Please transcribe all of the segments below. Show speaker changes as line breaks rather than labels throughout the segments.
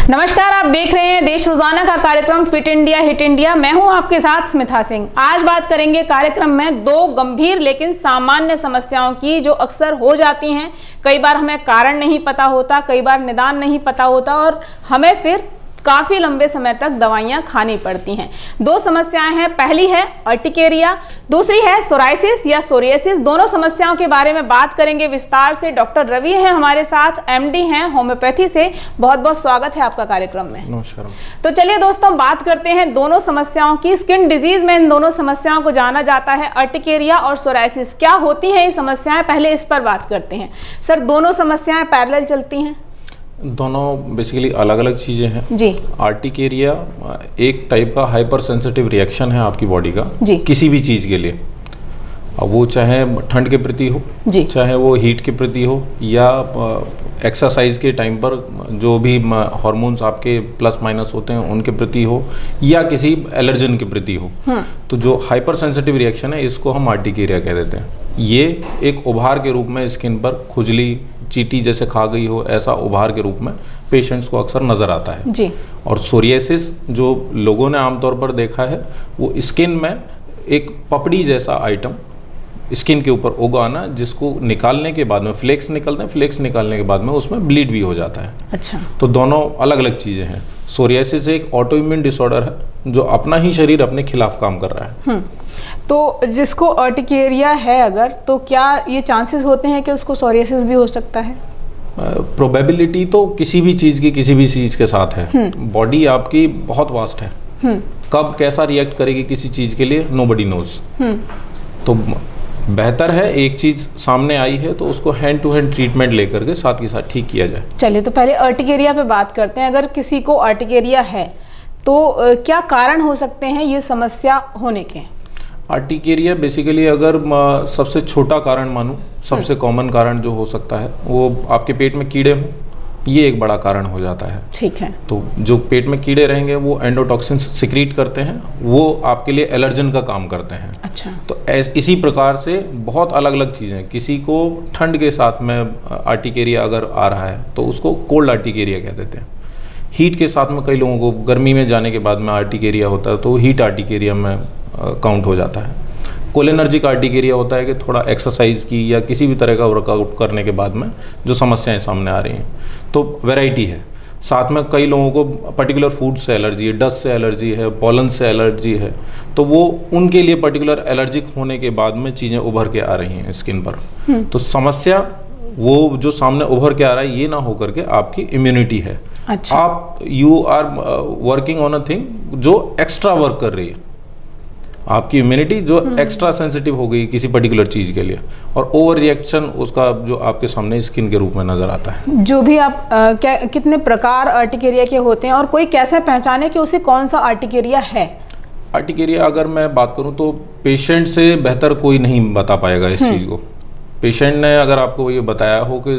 नमस्कार, आप देख रहे हैं देश रोजाना का कार्यक्रम फिट इंडिया हिट इंडिया। मैं हूं आपके साथ स्मिता सिंह। आज बात करेंगे कार्यक्रम में दो गंभीर लेकिन सामान्य समस्याओं की जो अक्सर हो जाती हैं। कई बार हमें कारण नहीं पता होता, कई बार निदान नहीं पता होता और हमें फिर काफी लंबे समय तक दवाइयां खानी पड़ती हैं। दो समस्याएं हैं, पहली है अर्टिकेरिया, दूसरी है सोराइसिस या सोरियासिस। दोनों समस्याओं के बारे में बात करेंगे विस्तार से। डॉक्टर रवि हैं हमारे साथ, एमडी हैं होम्योपैथी से। बहुत बहुत स्वागत है आपका कार्यक्रम में।
नमस्कार।
तो चलिए दोस्तों, बात करते हैं दोनों समस्याओं की। स्किन डिजीज में इन दोनों समस्याओं को जाना जाता है, अर्टिकेरिया और सोराइसिस। क्या होती हैं ये समस्याएं, पहले इस पर बात करते हैं। सर, दोनों समस्याएं पैरेलल चलती हैं?
दोनों बेसिकली अलग अलग चीज़ें हैं
जी।
आर्टिकेरिया एक टाइप का हाइपर सेंसिटिव रिएक्शन है आपकी बॉडी का
जी।
किसी भी चीज़ के लिए। अब वो चाहे ठंड के प्रति हो
जी।
चाहे वो हीट के प्रति हो या एक्सरसाइज के टाइम पर जो भी हार्मोन्स आपके प्लस माइनस होते हैं उनके प्रति हो या किसी एलर्जन के प्रति हो। तो जो हाइपर सेंसिटिव रिएक्शन है इसको हम आर्टिकेरिया कह देते हैं। ये एक उभार के रूप में स्किन पर खुजली, चींटी जैसे खा गई हो ऐसा उभार के रूप में पेशेंट्स को अक्सर नज़र आता है
जी।
और सोरियासिस जो लोगों ने आमतौर पर देखा है वो स्किन में एक पपड़ी जैसा आइटम स्किन के ऊपर उगाना, जिसको निकालने के बाद में फ्लेक्स निकलते हैं, फ्लेक्स निकालने के बाद में उसमें ब्लीड भी हो जाता है।
अच्छा।
तो दोनों अलग अलग चीज़ें हैं। सोरियासिस एक ऑटो इम्यून डिसऑर्डर है जो अपना ही शरीर अपने खिलाफ काम कर रहा है।
तो जिसको अर्टिकेरिया है अगर, तो क्या ये चांसेस होते हैं कि उसको सोरियासिस भी हो सकता है?
प्रोबेबिलिटी तो किसी भी चीज़ की किसी भी चीज़ के साथ है। बॉडी आपकी बहुत वास्ट है, कब कैसा रिएक्ट करेगी किसी चीज़ के लिए नोबडी नोज। तो बेहतर है एक चीज़ सामने आई है तो उसको हैंड टू हैंड ट्रीटमेंट लेकर के साथ ही साथ ठीक किया जाए।
चलिए, तो पहले अर्टिकेरिया पे बात करते हैं। अगर किसी को अर्टिकेरिया है तो क्या कारण हो सकते हैं ये समस्या होने के?
आर्टिकेरिया बेसिकली अगर सबसे छोटा कारण मानूं, सबसे कॉमन कारण जो हो सकता है वो आपके पेट में कीड़े हों, ये एक बड़ा कारण हो जाता है।
ठीक है।
तो जो पेट में कीड़े रहेंगे वो एंडोटॉक्सिन सिक्रीट करते हैं, वो आपके लिए एलर्जन का काम करते हैं।
अच्छा।
तो इसी प्रकार से बहुत अलग अलग चीज़ें, किसी को ठंड के साथ में आर्टिकेरिया अगर आ रहा है तो उसको कोल्ड आर्टिकेरिया कह देते हैं। हीट के साथ में कई लोगों को गर्मी में जाने के बाद में आर्टिकेरिया होता है तो हीट आर्टिकेरिया में काउंट हो जाता है। कोलिनर्जिक आर्टिकेरिया होता है कि थोड़ा एक्सरसाइज की या किसी भी तरह का वर्कआउट करने के बाद में जो समस्याएं सामने आ रही हैं, तो वैरायटी है। साथ में कई लोगों को पर्टिकुलर फूड से एलर्जी है, डस्ट से एलर्जी है, पॉलन से एलर्जी है, तो वो उनके लिए पर्टिकुलर एलर्जिक होने के बाद में चीज़ें उभर के आ रही हैं स्किन पर। तो समस्या वो जो सामने उभर के आ रहा है ये ना होकर के आपकी इम्यूनिटी है।
अच्छा।
आप you are working on a thing जो एक्स्ट्रा वर्क कर रही है, आपकी इम्यूनिटी जो एक्स्ट्रा सेंसिटिव हो गई किसी पर्टिकुलर चीज़ के लिए, और ओवर रिएक्शन उसका जो आपके सामने स्किन के रूप में नज़र आता है।
जो भी आप कितने प्रकार अर्टिकेरिया के होते हैं और कोई कैसे पहचाने कि उसे कौन सा अर्टिकेरिया है?
आर्टिकेरिया अगर मैं बात करूं तो पेशेंट से बेहतर कोई नहीं बता पाएगा इस चीज़ को। पेशेंट ने अगर आपको ये बताया हो कि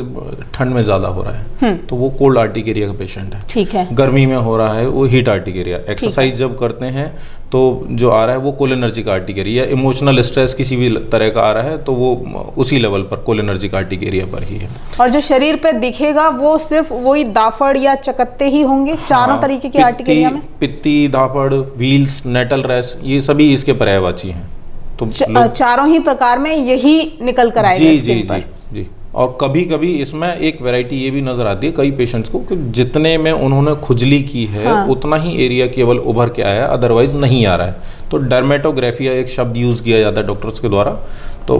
ठंड में ज़्यादा हो रहा है तो वो कोल्ड आर्टिकेरिया का पेशेंट है।
ठीक है।
गर्मी में हो रहा है वो हीट आर्टिकेरिया। एक्सरसाइज जब करते हैं तो जो आ रहा है वो कोलिनर्जिक आर्टिकेरिया। इमोशनल स्ट्रेस किसी भी तरह का आ रहा है तो वो उसी लेवल पर कोलिनर्जिक आर्टिकेरिया पर ही है।
और जो शरीर पे दिखेगा वो सिर्फ वही दाफड़ या चकत्ते ही होंगे? चारों तरीके के आर्टिकेरिया में
पित्ती, दाफड़, व्हील्स, नेटल रैश, ये सभी इसके पर्यायवाची हैं। तो
चारों ही प्रकार में यही निकल कर आएगा स्किन पर।
जी। और कभी कभी इसमें एक वैरायटी ये भी नजर आती है कई पेशेंट्स को कि जितने में उन्होंने खुजली की है उतना ही एरिया केवल उभर के आया, अदरवाइज नहीं आ रहा है। तो डर्मेटोग्राफिया एक शब्द यूज किया जाता है डॉक्टर्स के द्वारा। तो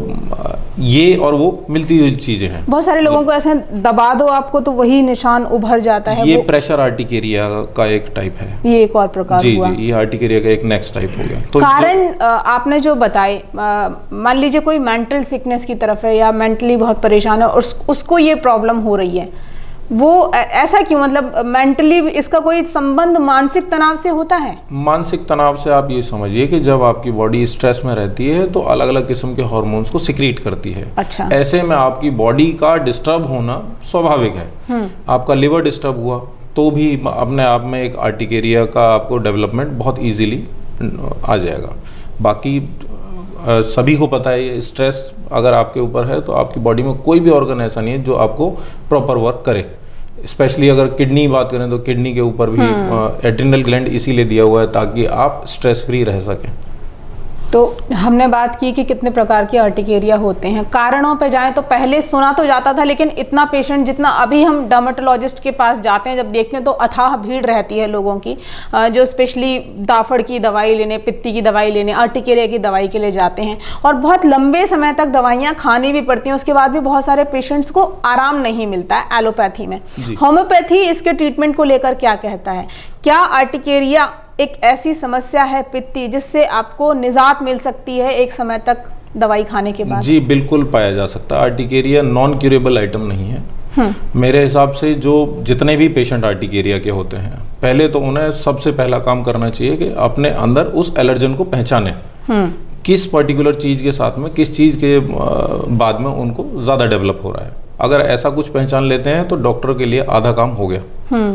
ये और वो मिलती जुलती चीजें हैं।
बहुत सारे लोगों को ऐसे दबा दो आपको तो वही निशान उभर जाता है।
ये प्रेशर आर्टिकेरिया का एक टाइप है।
ये एक और प्रकार हुआ।
जी, ये आर्टिकेरिया का एक नेक्स्ट टाइप हो गया। तो
कारण आपने जो बताए, मान लीजिए कोई मेंटल सिकनेस की तरफ है या मेंटली बहुत परेशान है और उसको ये प्रॉब्लम हो रही है, वो ऐसा क्यों? मतलब मेंटली इसका कोई संबंध मानसिक तनाव से होता है?
मानसिक तनाव से आप ये समझिए कि जब आपकी बॉडी स्ट्रेस में रहती है तो अलग अलग किस्म के हार्मोन्स को सिक्रीट करती है।
अच्छा।
ऐसे में आपकी बॉडी का डिस्टर्ब होना स्वाभाविक है। आपका लिवर डिस्टर्ब हुआ तो भी अपने आप में एक आर्टिकेरिया का आपको डेवलपमेंट बहुत ईजीली आ जाएगा। बाकी सभी को पता है स्ट्रेस अगर आपके ऊपर है तो आपकी बॉडी में कोई भी ऑर्गन ऐसा नहीं है जो आपको प्रॉपर वर्क करे। स्पेशली अगर किडनी बात करें तो किडनी के ऊपर भी एड्रिनल ग्लैंड इसीलिए दिया हुआ है ताकि आप स्ट्रेस फ्री रह सकें।
तो हमने बात की कि कितने प्रकार के अर्टिकेरिया होते हैं। कारणों पे जाएं तो पहले सुना तो जाता था, लेकिन इतना पेशेंट जितना अभी हम डर्मेटोलॉजिस्ट के पास जाते हैं जब देखते हैं तो अथाह भीड़ रहती है लोगों की, जो स्पेशली दाफड़ की दवाई लेने, पित्ती की दवाई लेने, अर्टिकेरिया की दवाई के लिए जाते हैं और बहुत लंबे समय तक दवाइयाँ खानी भी पड़ती हैं। उसके बाद भी बहुत सारे पेशेंट्स को आराम नहीं मिलता है एलोपैथी में। होम्योपैथी इसके ट्रीटमेंट को लेकर क्या कहता है? क्या अर्टिकेरिया एक ऐसी समस्या है पित्ती जिससे आपको निजात मिल सकती है एक समय तक दवाई खाने के बाद?
जी बिल्कुल पाया जा सकता है। अर्टिकेरिया नॉन क्यूरेबल आइटम नहीं है। मेरे हिसाब से जो जितने भी पेशेंट अर्टिकेरिया के होते हैं, पहले तो उन्हें सबसे पहला काम करना चाहिए कि अपने अंदर उस एलर्जन को पहचाने, किस पर्टिकुलर चीज़ के साथ में, किस चीज़ के बाद में उनको ज़्यादा डेवलप हो रहा है। अगर ऐसा कुछ पहचान लेते हैं तो डॉक्टर के लिए आधा काम हो गया।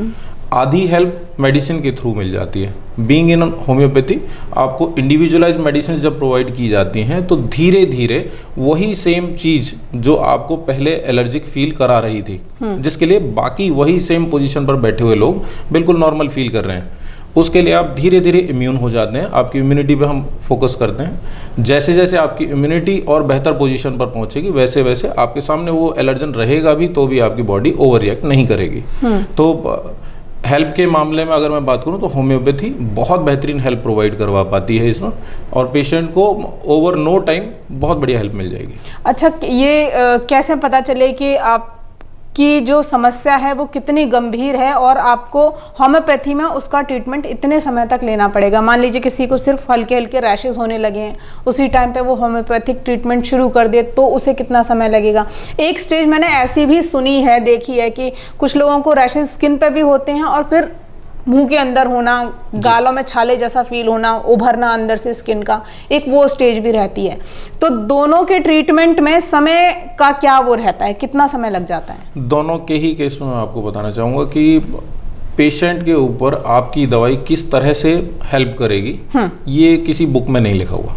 आधी हेल्प मेडिसिन के थ्रू मिल जाती है। बीइंग इन होम्योपैथी आपको इंडिविजुअलाइज मेडिसिन जब प्रोवाइड की जाती हैं तो धीरे धीरे वही सेम चीज़ जो आपको पहले एलर्जिक फील करा रही थी, जिसके लिए बाकी वही सेम पोजीशन पर बैठे हुए लोग बिल्कुल नॉर्मल फील कर रहे हैं, उसके लिए आप धीरे धीरे इम्यून हो जाते हैं। आपकी इम्यूनिटी पे हम फोकस करते हैं। जैसे जैसे आपकी इम्यूनिटी और बेहतर पोजीशन पर पहुंचेगी वैसे वैसे आपके सामने वो एलर्जन रहेगा भी तो भी आपकी बॉडी ओवर रिएक्ट नहीं करेगी। तो हेल्प के मामले में अगर मैं बात करूं तो होम्योपैथी बहुत बेहतरीन हेल्प प्रोवाइड करवा पाती है इसमें, और पेशेंट को ओवर नो टाइम बहुत बढ़िया हेल्प मिल जाएगी।
अच्छा, ये कैसे पता चले कि आपकी जो समस्या है वो कितनी गंभीर है और आपको होम्योपैथी में उसका ट्रीटमेंट इतने समय तक लेना पड़ेगा? मान लीजिए किसी को सिर्फ हल्के हल्के रैशेज होने लगे हैं, उसी टाइम पे वो होम्योपैथिक ट्रीटमेंट शुरू कर दे तो उसे कितना समय लगेगा? एक स्टेज मैंने ऐसी भी सुनी है, देखी है कि कुछ लोगों को रैशेज स्किन पे भी होते हैं और फिर मुंह के अंदर होना, गालों में छाले जैसा फील होना, उभरना अंदर से स्किन का, एक वो स्टेज भी रहती है। तो दोनों के ट्रीटमेंट में समय का क्या वो रहता है, कितना समय लग जाता है? दोनों
के ही केस में मैं आपको बताना चाहूँगा कि पेशेंट के ऊपर आपकी दवाई किस तरह से हेल्प करेगी ये किसी बुक में नहीं लिखा हुआ।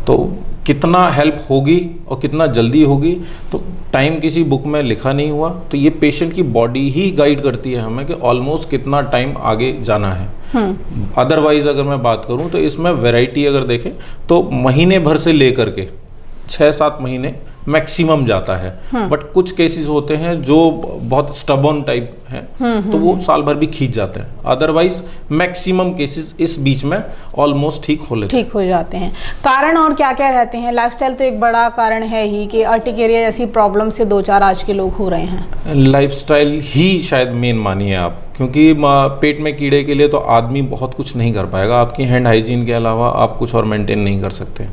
तो कितना हेल्प होगी और कितना जल्दी होगी तो टाइम किसी बुक में लिखा नहीं हुआ। तो ये पेशेंट की बॉडी ही गाइड करती है हमें कि ऑलमोस्ट कितना टाइम आगे जाना है। अदरवाइज अगर मैं बात करूं तो इसमें वैरायटी अगर देखें तो महीने भर से लेकर के 6-7 महीने मैक्सिमम जाता है। बट कुछ केसेस होते हैं जो बहुत स्टबर्न टाइप हैं तो वो साल भर भी खींच जाते हैं। अदरवाइज मैक्सिमम केसेस इस बीच में ऑलमोस्ट ठीक हो जाते हैं।
कारण और क्या क्या रहते हैं? लाइफस्टाइल तो एक बड़ा कारण है ही कि अर्टिकेरिया जैसी प्रॉब्लम से 2-4 आज के लोग हो रहे हैं।
लाइफस्टाइल ही शायद मेन मानिए आप, क्योंकि पेट में कीड़े के लिए तो आदमी बहुत कुछ नहीं कर पाएगा। आपकी हैंड हाइजीन के अलावा आप कुछ और मेंटेन नहीं कर सकते।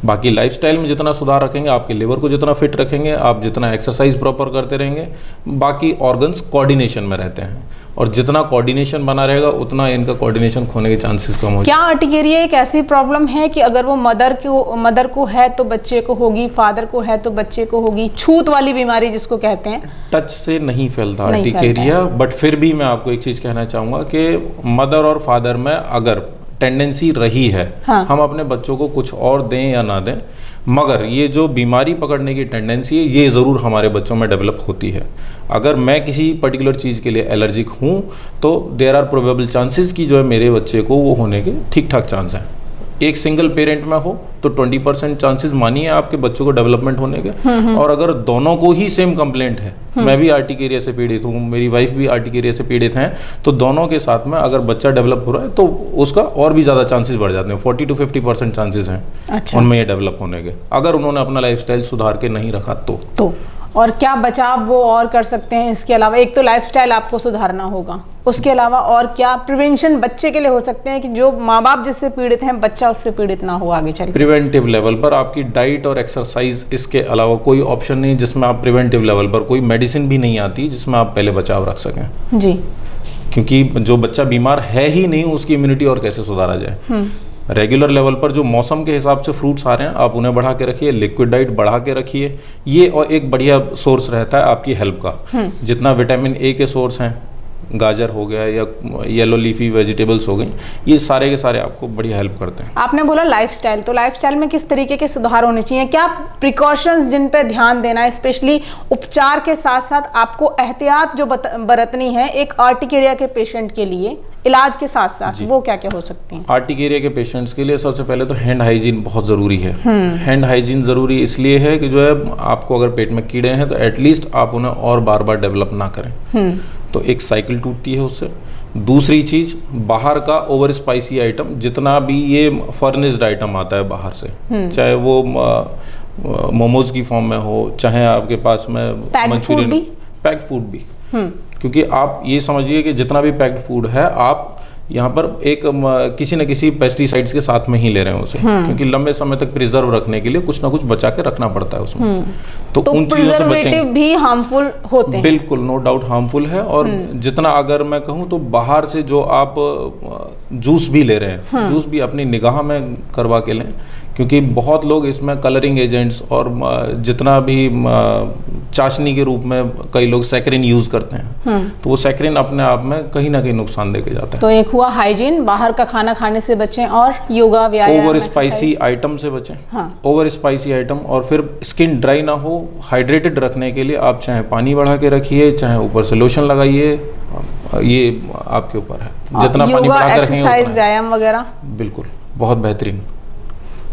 बाकी लाइफस्टाइल में जितना सुधार रखेंगे, आपके लिवर को जितना फिट रखेंगे, आप जितना एक्सरसाइज प्रॉपर करते रहेंगे, बाकी ऑर्गन्स कोऑर्डिनेशन में रहते हैं और जितना कोऑर्डिनेशन बना रहेगा उतना इनका कोऑर्डिनेशन खोने के चांसेस कम हो।
क्या अर्टिकेरिया एक ऐसी प्रॉब्लम है कि अगर वो मदर को है तो बच्चे को होगी, फादर को है तो बच्चे को होगी? छूत वाली बीमारी जिसको कहते हैं,
टच से नहीं फैलता अर्टिकेरिया। बट फिर भी मैं आपको एक चीज कहना चाहूंगा कि मदर और फादर में अगर टेंडेंसी रही है, हम अपने बच्चों को कुछ और दें या ना दें, मगर ये जो बीमारी पकड़ने की टेंडेंसी है ये ज़रूर हमारे बच्चों में डेवलप होती है। अगर मैं किसी पर्टिकुलर चीज़ के लिए एलर्जिक हूँ तो देयर आर प्रोबेबल चांसेस कि जो है मेरे बच्चे को वो होने के ठीक ठाक चांस हैं। एक सिंगल पेरेंट में हो तो 20% चांसेस मानिए आपके बच्चों को डेवलपमेंट होने के। और अगर दोनों को ही सेम कंप्लेंट है, मैं भी अर्टिकेरिया से पीड़ित हूँ, मेरी वाइफ भी अर्टिकेरिया से पीड़ित हैं, तो दोनों के साथ में अगर बच्चा डेवलप हो रहा है तो उसका और भी ज़्यादा चांसेस बढ़ जाते हैं। 40 to 50% चांसेस हैं उनमें ये डेवलप होने के, अगर उन्होंने अपना लाइफस्टाइल सुधार के नहीं रखा तो।
और क्या बचाव वो और कर सकते हैं इसके अलावा? एक तो लाइफस्टाइल आपको सुधारना होगा, उसके अलावा और क्या प्रिवेंशन बच्चे के लिए हो सकते हैं कि जो माँ बाप जिससे पीड़ित हैं बच्चा उससे पीड़ित ना हो आगे चल?
प्रिवेंटिव लेवल पर आपकी डाइट और एक्सरसाइज, इसके अलावा कोई ऑप्शन नहीं जिसमें आप प्रिवेंटिव लेवल पर, कोई मेडिसिन भी नहीं आती जिसमें आप पहले बचाव रख सकें
जी।
क्योंकि जो बच्चा बीमार है ही नहीं उसकी इम्यूनिटी और कैसे सुधारा जाए। रेगुलर लेवल पर जो मौसम के हिसाब से फ्रूट्स आ रहे हैं आप उन्हें बढ़ा के रखिए, लिक्विड डाइट बढ़ा के रखिए, ये और एक बढ़िया सोर्स रहता है आपकी हेल्प का। जितना विटामिन ए के सोर्स हैं, गाजर हो गया या येलो लीफी वेजिटेबल्स हो गई, ये सारे के सारे आपको बढ़िया हेल्प करते हैं।
आपने बोला लाइफस्टाइल, तो लाइफस्टाइल में किस तरीके के सुधार होने चाहिए, क्या प्रिकॉशंस जिन पे ध्यान देना है, स्पेशली उपचार के साथ साथ आपको एहतियात जो बरतनी है एक आर्टिकेरिया के पेशेंट के लिए इलाज के साथ साथ, वो क्या क्या हो सकती हैं?
आर्टिकेरिया के पेशेंट्स के लिए सबसे पहले तो हैंड हाइजीन बहुत ज़रूरी है। हैंड हाइजीन ज़रूरी इसलिए है कि जो है आपको अगर पेट में कीड़े हैं तो एटलीस्ट आप उन्हें और बार बार डेवलप ना करें। तो एक साइकिल टूटती है उससे। दूसरी चीज़, बाहर का ओवर स्पाइसी आइटम, जितना भी ये फर्निश्ड आइटम आता है बाहर से, चाहे वो मोमोज की फॉर्म में हो, चाहे आपके पास में मंचूरियन, पैक्ड फूड भी, क्योंकि आप ये समझिए कि जितना भी पैक्ड फूड है आप यहाँ पर एक किसी न किसी पेस्टिसाइड्स के साथ में ही ले रहे हैं उसे, क्योंकि लंबे समय तक प्रिजर्व रखने के लिए कुछ ना कुछ बचा के रखना पड़ता है उसमें। तो उन चीजों से बचेंगे।
भी हार्मफुल होते हैं,
बिल्कुल, नो डाउट हार्मफुल है। और जितना अगर मैं कहूँ तो बाहर से जो आप जूस भी ले रहे हैं, जूस भी अपनी निगाह में करवा के लें, क्योंकि बहुत लोग इसमें कलरिंग एजेंट्स और जितना भी चाशनी के रूप में कई लोग सैकरिन यूज करते हैं, तो वो सैकरिन अपने आप में कहीं ना कहीं नुकसान देके जाता है।
तो एक हुआ हाइजीन, बाहर का खाना खाने से बचें, और योगा, व्यायाम,
ओवर स्पाइसी आइटम से बचें। ओवर स्पाइसी आइटम, और फिर स्किन ड्राई ना हो, हाइड्रेटेड रखने के लिए आप चाहे पानी बढ़ा के रखिए, चाहे ऊपर से लोशन लगाइए, ये आपके ऊपर है। जितना पानी बढ़ा के रखेंगे,
व्यायाम वगैरह,
बिल्कुल बहुत बेहतरीन।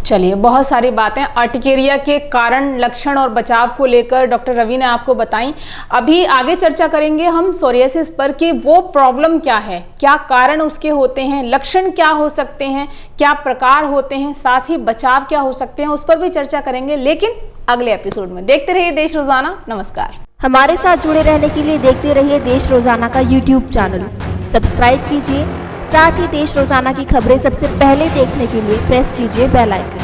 चलिए, बहुत सारी बातें आर्टिकेरिया के कारण, लक्षण और बचाव को लेकर डॉक्टर रवि ने आपको बताई। अभी आगे चर्चा करेंगे हम सोरियासिस पर कि वो प्रॉब्लम क्या है, क्या कारण उसके होते हैं, लक्षण क्या हो सकते हैं, क्या प्रकार होते हैं, साथ ही बचाव क्या हो सकते हैं, उस पर भी चर्चा करेंगे, लेकिन अगले एपिसोड में। देखते रहिए देश रोजाना। नमस्कार।
हमारे साथ जुड़े रहने के लिए देखते रहिए देश रोजाना का YouTube चैनल, सब्सक्राइब कीजिए। साथ ही देश रोजाना की खबरें सबसे पहले देखने के लिए प्रेस कीजिए बेल आइकन।